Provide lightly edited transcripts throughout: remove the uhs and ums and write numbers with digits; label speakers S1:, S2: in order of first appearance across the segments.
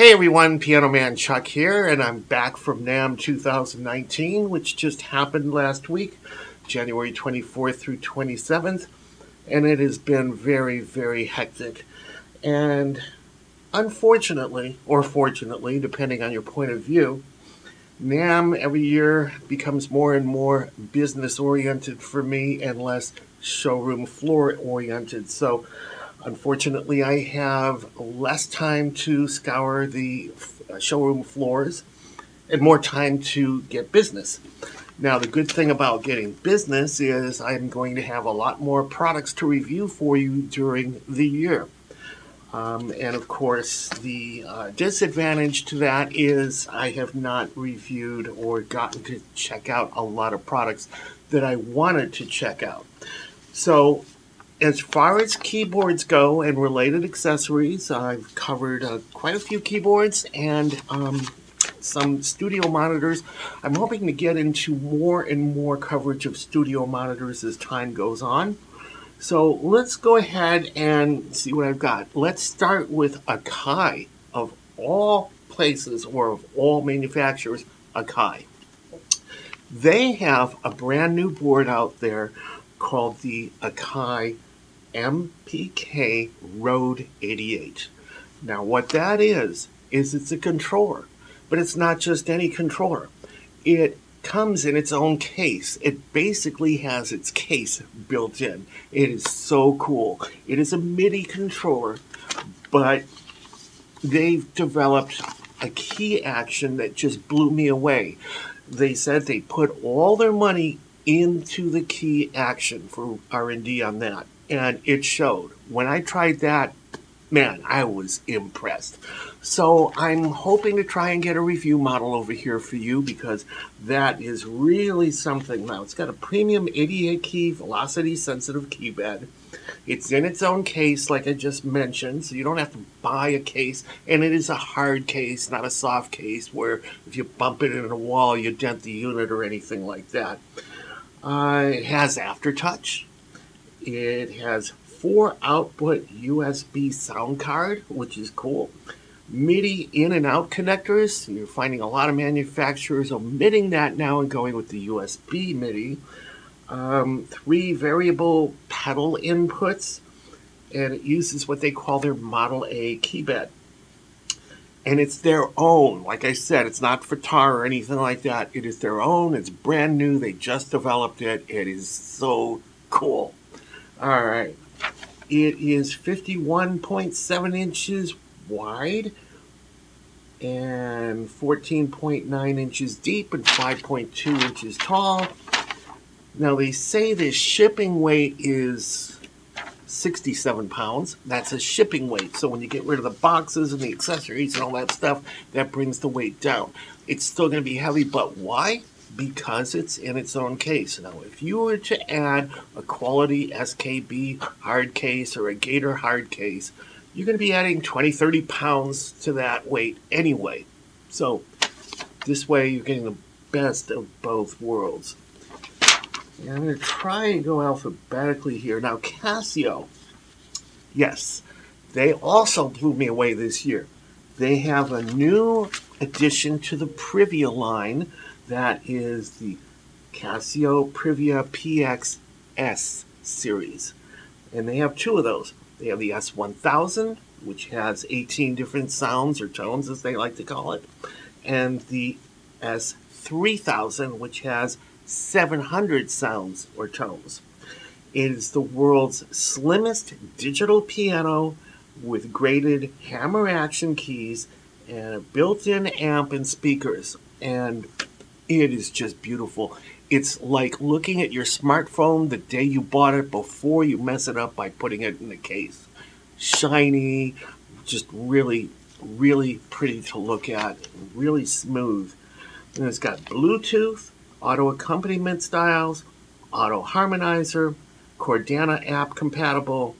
S1: Hey everyone, Piano Man Chuck here, and I'm back from NAMM 2019, which just happened last week, January 24th through 27th, and it has been very, very hectic. And unfortunately, or fortunately, depending on your point of view, NAMM every year becomes more and more business-oriented for me and less showroom floor-oriented. So unfortunately, I have less time to scour the showroom floors and more time to get business. Now, the good thing about getting business is I'm going to have a lot more products to review for you during the year. And of course, the disadvantage to that is I have not reviewed or gotten to check out a lot of products that I wanted to check out. So, as far as keyboards go and related accessories, I've covered quite a few keyboards and some studio monitors. I'm hoping to get into more and more coverage of studio monitors as time goes on. So let's go ahead and see what I've got. Let's start with Akai, of all places or of all manufacturers, Akai. They have a brand new board out there called the Akai MPK Road 88. Now what that is it's a controller, but it's not just any controller. It comes in its own case. It basically has its case built in. It is so cool. It is a MIDI controller, but they've developed a key action that just blew me away. They said they put all their money into the key action for R&D on that, and it showed. When I tried that, man, I was impressed. So I'm hoping to try and get a review model over here for you because that is really something. Now, it's got a premium 88 key velocity sensitive key bed. It's in its own case, like I just mentioned, so you don't have to buy a case. And it is a hard case, not a soft case where if you bump it into a wall, you dent the unit or anything like that. It has aftertouch. It has 4 output USB sound card, which is cool. MIDI in and out connectors. You're finding a lot of manufacturers omitting that now and going with the USB MIDI. 3 variable pedal inputs, and it uses what they call their Model A keybed. And it's their own. Like I said, it's not for tar or anything like that. It is their own. It's brand new. They just developed it. It is so cool. All right. It is 51.7 inches wide and 14.9 inches deep and 5.2 inches tall. Now, they say the shipping weight is 67 pounds. That's a shipping weight. So when you get rid of the boxes and the accessories and all that stuff, that brings the weight down. It's still going to be heavy, but why? Because it's in its own case. Now, if you were to add a quality SKB hard case or a Gator hard case, you're going to be adding 20, 30 pounds to that weight anyway. So this way you're getting the best of both worlds. And I'm going to try and go alphabetically here. Now, Casio, yes, they also blew me away this year. They have a new addition to the Privia line. That is the Casio Privia PXS series. And they have 2 of those. They have the S1000, which has 18 different sounds or tones, as they like to call it, and the S3000, which has 700 sounds or tones. It is the world's slimmest digital piano with graded hammer action keys and a built-in amp and speakers. And it is just beautiful. It's like looking at your smartphone the day you bought it before you mess it up by putting it in the case. Shiny, just really, really pretty to look at, really smooth. And it's got Bluetooth, auto accompaniment styles, auto harmonizer, Cordana app compatible.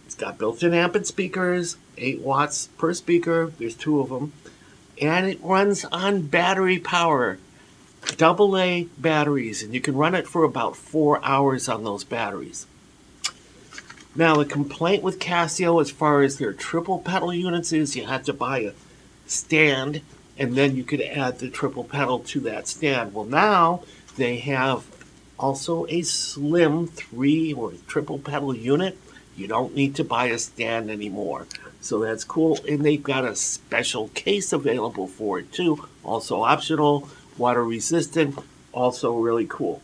S1: It's got built-in amp and speakers, 8 watts per speaker. There's 2 of them. And it runs on battery power. AA batteries, and you can run it for about 4 hours on those batteries. Now, the complaint with Casio as far as their triple pedal units is you had to buy a stand, and then you could add the triple pedal to that stand. Well, now they have also a slim 3 or triple pedal unit. You don't need to buy a stand anymore. So that's cool. And they've got a special case available for it too. Also optional, water resistant, also really cool.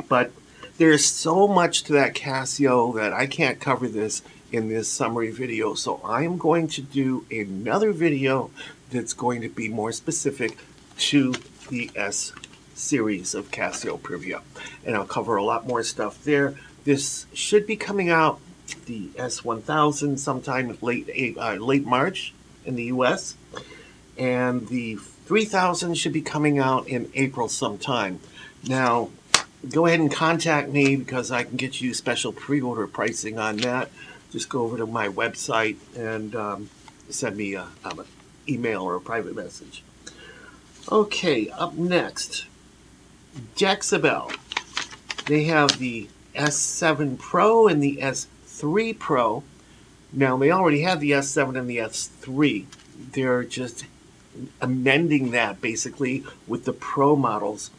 S1: But there's so much to that Casio that I can't cover this in this summary video. So I'm going to do another video that's going to be more specific to the S series of Casio Privia. And I'll cover a lot more stuff there. This should be coming out, the S1000, sometime late March in the US. And the 3000 should be coming out in April sometime. Now, go ahead and contact me because I can get you special pre-order pricing on that. Just go over to my website and send me an email or a private message. Okay, up next, Jaxa Bell. They have the S7 Pro and the S3 Pro. Now, they already have the S7 and the S3. They're just amending that basically with the Pro models.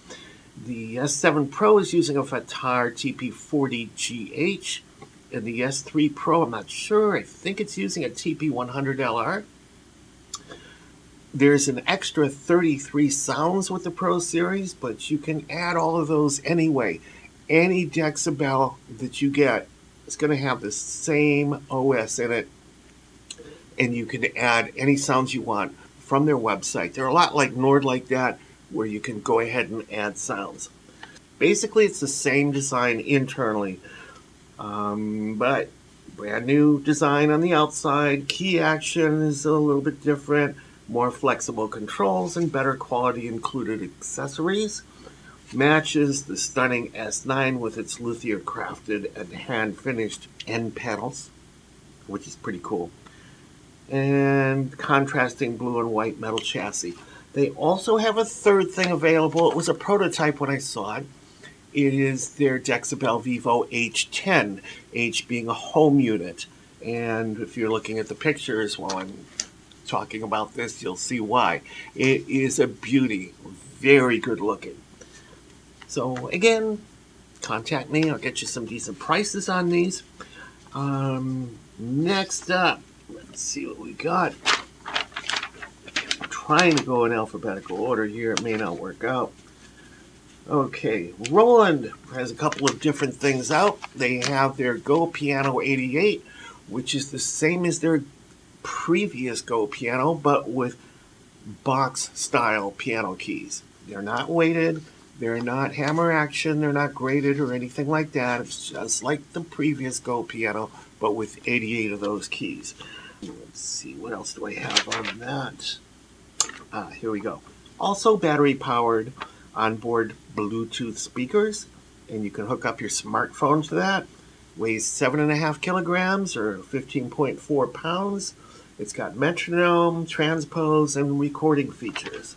S1: The S7 Pro is using a Fatar TP40GH, and the S3 Pro, I'm not sure, I think it's using a TP100LR. There's an extra 33 sounds with the Pro series, but you can add all of those anyway. Any Jaxa Bell that you get is going to have the same OS in it, and you can add any sounds you want from their website. They're a lot like Nord like that, where you can go ahead and add sounds. Basically, it's the same design internally, but brand new design on the outside. Key action is a little bit different, more flexible controls, and better quality included accessories. Matches the stunning S9 with its luthier crafted and hand finished end panels, which is pretty cool, and contrasting blue and white metal chassis. They also have a third thing available. It was a prototype when I saw it. It is their Jaxa Bell Vivo H10, H being a home unit. And if you're looking at the pictures while I'm talking about this, you'll see why. It is a beauty, very good looking. So again, contact me. I'll get you some decent prices on these. Next up, let's see what we got. Trying to go in alphabetical order here. It may not work out. Okay, Roland has a couple of different things out. They have their Go Piano 88, which is the same as their previous Go Piano, but with box-style piano keys. They're not weighted, they're not hammer action, they're not graded or anything like that. It's just like the previous Go Piano, but with 88 of those keys. Let's see, what else do I have on that? Here we go. Also battery-powered onboard Bluetooth speakers, and you can hook up your smartphone to that. Weighs 7.5 kilograms or 15.4 pounds. It's got metronome, transpose, and recording features.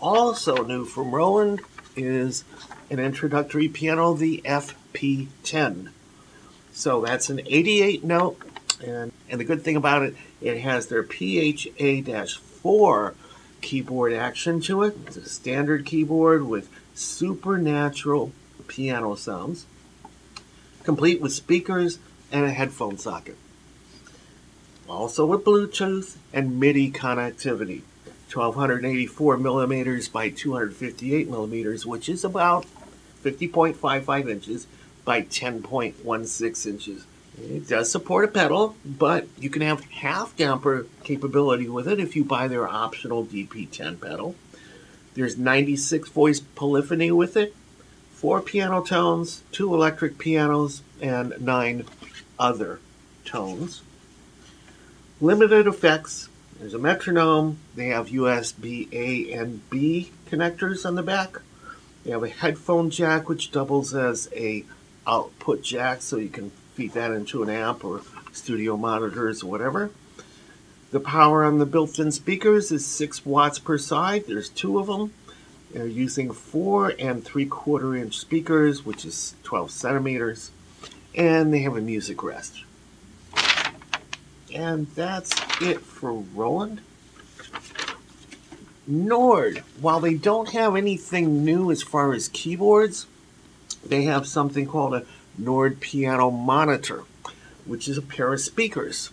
S1: Also new from Roland is an introductory piano, the FP10. So that's an 88 note, and the good thing about it, it has their PHA-4 keyboard action to it. It's a standard keyboard with supernatural piano sounds, complete with speakers and a headphone socket. Also with Bluetooth and MIDI connectivity. 1284 millimeters by 258 millimeters, which is about 50.55 inches by 10.16 inches. It does support a pedal, but you can have half damper capability with it if you buy their optional DP10 pedal. There's 96 voice polyphony with it, 4 piano tones, 2 electric pianos, and 9 other tones. Limited effects. There's a metronome. They have USB A and B connectors on the back. They have a headphone jack, which doubles as a output jack, so you can feed that into an amp or studio monitors or whatever. The power on the built-in speakers is 6 watts per side. There's 2 of them. They're using 4 3/4 inch speakers, which is 12 centimeters. And they have a music rest. And that's it for Roland. Nord, while they don't have anything new as far as keyboards, they have something called a Nord Piano monitor, which is a pair of speakers,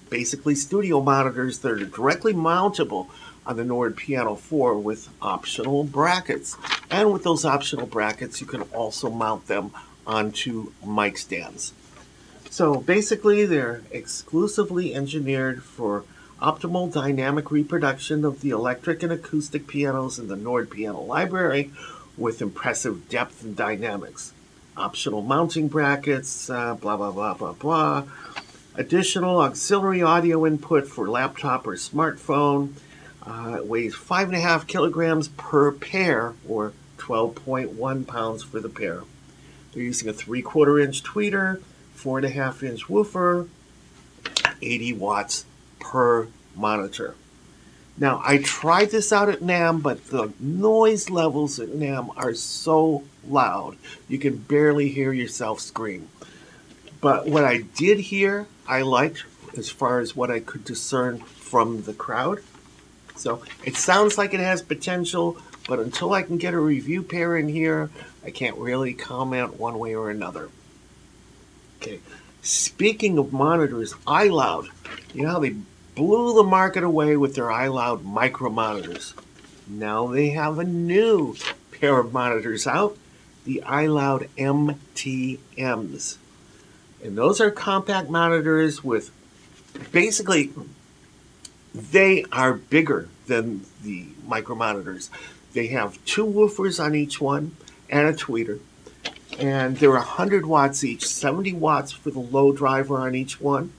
S1: basically studio monitors that are directly mountable on the Nord Piano 4 with optional brackets. And with those optional brackets, you can also mount them onto mic stands. So basically, they're exclusively engineered for optimal dynamic reproduction of the electric and acoustic pianos in the Nord Piano library with impressive depth and dynamics. Optional mounting brackets, blah, blah, blah, blah, blah. Additional auxiliary audio input for laptop or smartphone. It weighs 5.5 kilograms per pair, or 12.1 pounds for the pair. They're using a 3/4 inch tweeter, 4.5 inch woofer, 80 watts per monitor. Now, I tried this out at NAMM, but the noise levels at NAMM are so loud, you can barely hear yourself scream. But what I did hear, I liked as far as what I could discern from the crowd. So it sounds like it has potential, but until I can get a review pair in here, I can't really comment one way or another. Okay, speaking of monitors, Iloud, you know how they blew the market away with their Iloud micro monitors. Now they have a new pair of monitors out, the Iloud MTMs. And those are compact monitors with, basically, they are bigger than the micro monitors. They have 2 woofers on each one and a tweeter. And they're 100 watts each, 70 watts for the low driver on each one,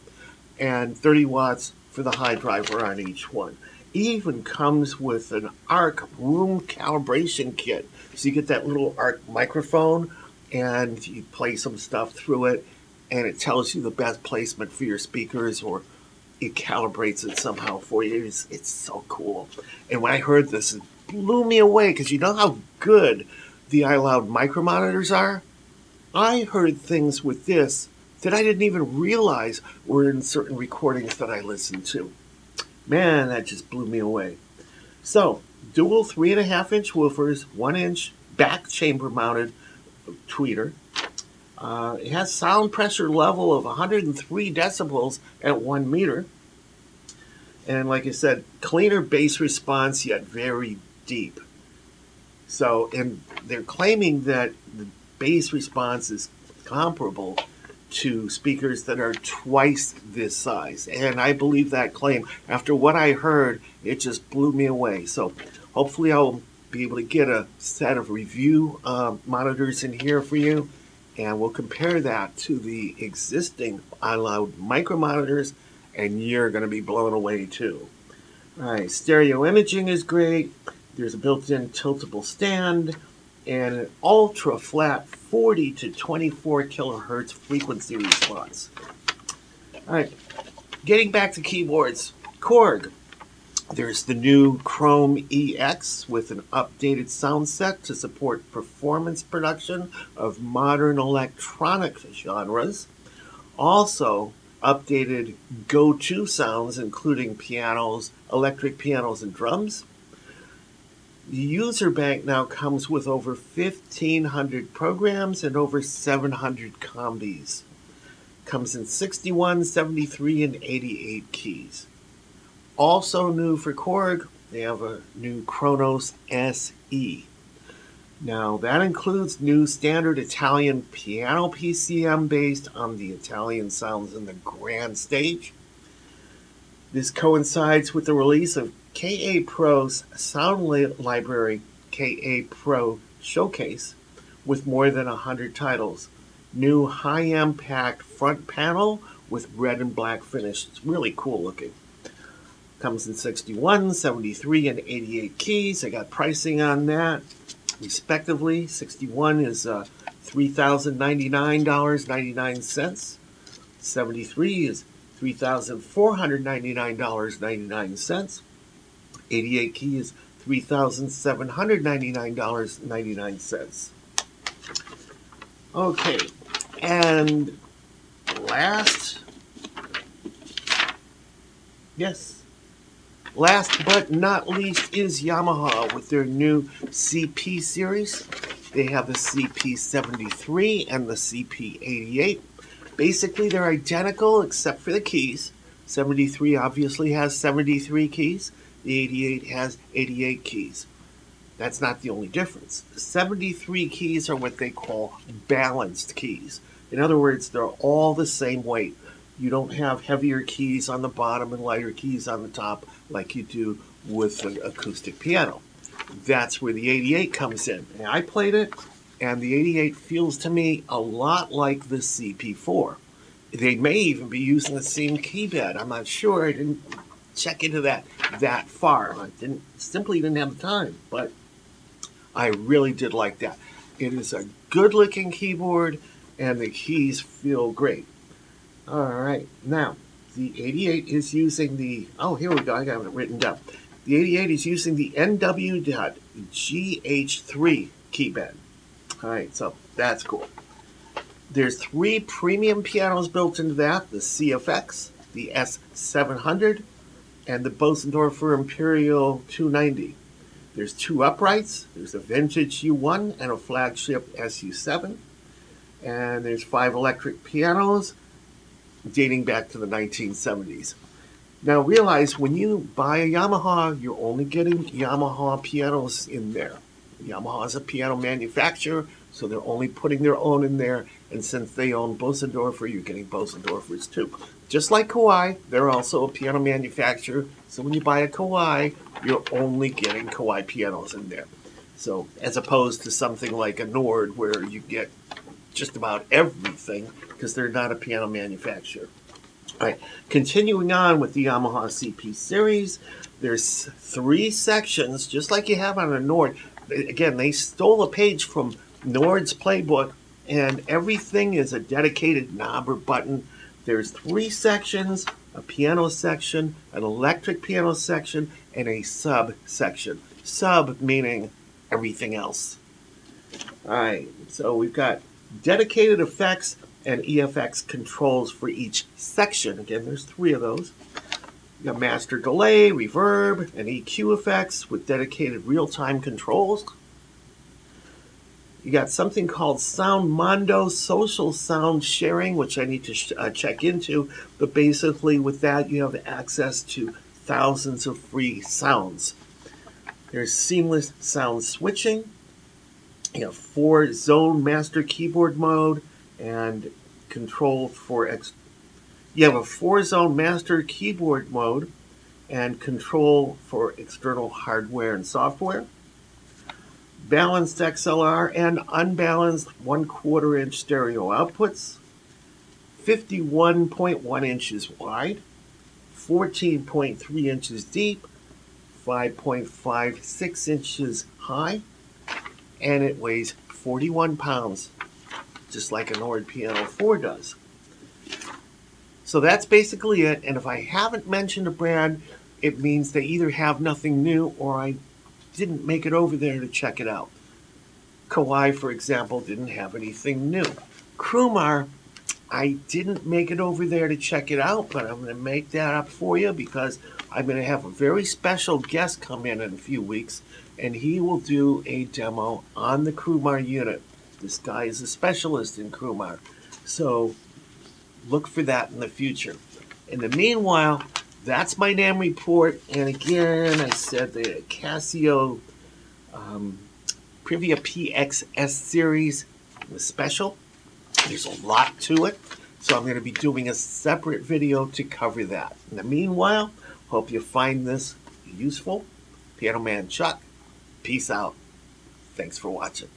S1: and 30 watts for the high driver on each one. Even comes with an ARC room calibration kit. So you get that little ARC microphone, and you play some stuff through it, and it tells you the best placement for your speakers, or it calibrates it somehow for you. It's so cool. And when I heard this, it blew me away, because you know how good the Iloud micro monitors are? I heard things with this that I didn't even realize were in certain recordings that I listened to. Man, that just blew me away. So, dual 3.5 inch woofers, 1 inch back chamber mounted tweeter. It has sound pressure level of 103 decibels at 1 meter. And like I said, cleaner bass response, yet very deep. So, and they're claiming that the bass response is comparable to speakers that are twice this size. And I believe that claim. After what I heard, it just blew me away. So hopefully I'll be able to get a set of review monitors in here for you. And we'll compare that to the existing Iloud micro monitors, and you're going to be blown away too. All right, stereo imaging is great. There's a built-in tiltable stand and an ultra-flat 40 to 24 kilohertz frequency response. All right, getting back to keyboards, Korg. There's the new Chrome EX with an updated sound set to support performance production of modern electronic genres. Also, updated go-to sounds, including pianos, electric pianos, and drums. The user bank now comes with over 1,500 programs and over 700 combis. Comes in 61, 73, and 88 keys. Also new for Korg, they have a new Kronos SE. Now that includes new standard Italian piano PCM based on the Italian sounds in the grand stage. This coincides with the release of KA Pro's sound library KA Pro Showcase with more than 100 titles. New high impact front panel with red and black finish. It's really cool looking. Comes in 61, 73, and 88 keys. I got pricing on that respectively. 61 is $3,099.99. 73 is $3,499.99. 88 key is $3,799.99. Okay, and last, yes, Last but not least is Yamaha with their new CP series. They have the CP73 and the CP88. Basically, they're identical except for the keys. 73 obviously has 73 keys. The 88 has 88 keys. That's not the only difference. The 73 keys are what they call balanced keys. In other words, they're all the same weight. You don't have heavier keys on the bottom and lighter keys on the top like you do with an acoustic piano. That's where the 88 comes in. And I played it, and the 88 feels to me a lot like the CP4. They may even be using the same key bed. I'm not sure. I didn't check into that far. I simply didn't have the time, but I really did like that. It is a good-looking keyboard, and the keys feel great. All right, now the 88 is using the, oh, here we go, I got it written down. The 88 is using the NW.GH3 key bed. All right, so that's cool. There's 3 premium pianos built into that, the CFX, the S700, and the Bosendorfer Imperial 290. There's 2 uprights, there's a vintage U1 and a flagship SU7, and there's 5 electric pianos dating back to the 1970s. Now realize when you buy a Yamaha, you're only getting Yamaha pianos in there. Yamaha is a piano manufacturer, so they're only putting their own in there, and since they own Bosendorfer, you're getting Bosendorfers too. Just like Kawai, they're also a piano manufacturer, so when you buy a Kawai, you're only getting Kawai pianos in there. So as opposed to something like a Nord where you get just about everything because they're not a piano manufacturer. All right, continuing on with the Yamaha CP series, there's 3 sections, just like you have on a Nord. Again, they stole a page from Nord's playbook, and everything is a dedicated knob or button. There's 3 sections, a piano section, an electric piano section, and a sub section. Sub meaning everything else. All right, so we've got dedicated effects and EFX controls for each section. Again, there's 3 of those. You got master delay, reverb, and EQ effects with dedicated real-time controls. You got something called Sound Mondo social sound sharing, which I need to check into. But basically with that, you have access to thousands of free sounds. There's seamless sound switching. You have 4-zone master keyboard mode and control for you have a 4-zone master keyboard mode and control for external hardware and software. Balanced XLR and unbalanced 1/4 inch stereo outputs. 51.1 inches wide, 14.3 inches deep, 5.56 inches high, and it weighs 41 pounds, just like a Nord Piano 4 does. So that's basically it, and if I haven't mentioned a brand, it means they either have nothing new or I didn't make it over there to check it out. Kawai, for example, didn't have anything new. Krumar, I didn't make it over there to check it out, but I'm going to make that up for you because I'm going to have a very special guest come in a few weeks, and he will do a demo on the Krumar unit. This guy is a specialist in Krumar, so look for that in the future. In the meanwhile, that's my NAMM report, and again, I said the Casio Privia PXS series was special. There's a lot to it, so I'm going to be doing a separate video to cover that. In the meanwhile, hope you find this useful. Piano Man Chuck, peace out. Thanks for watching.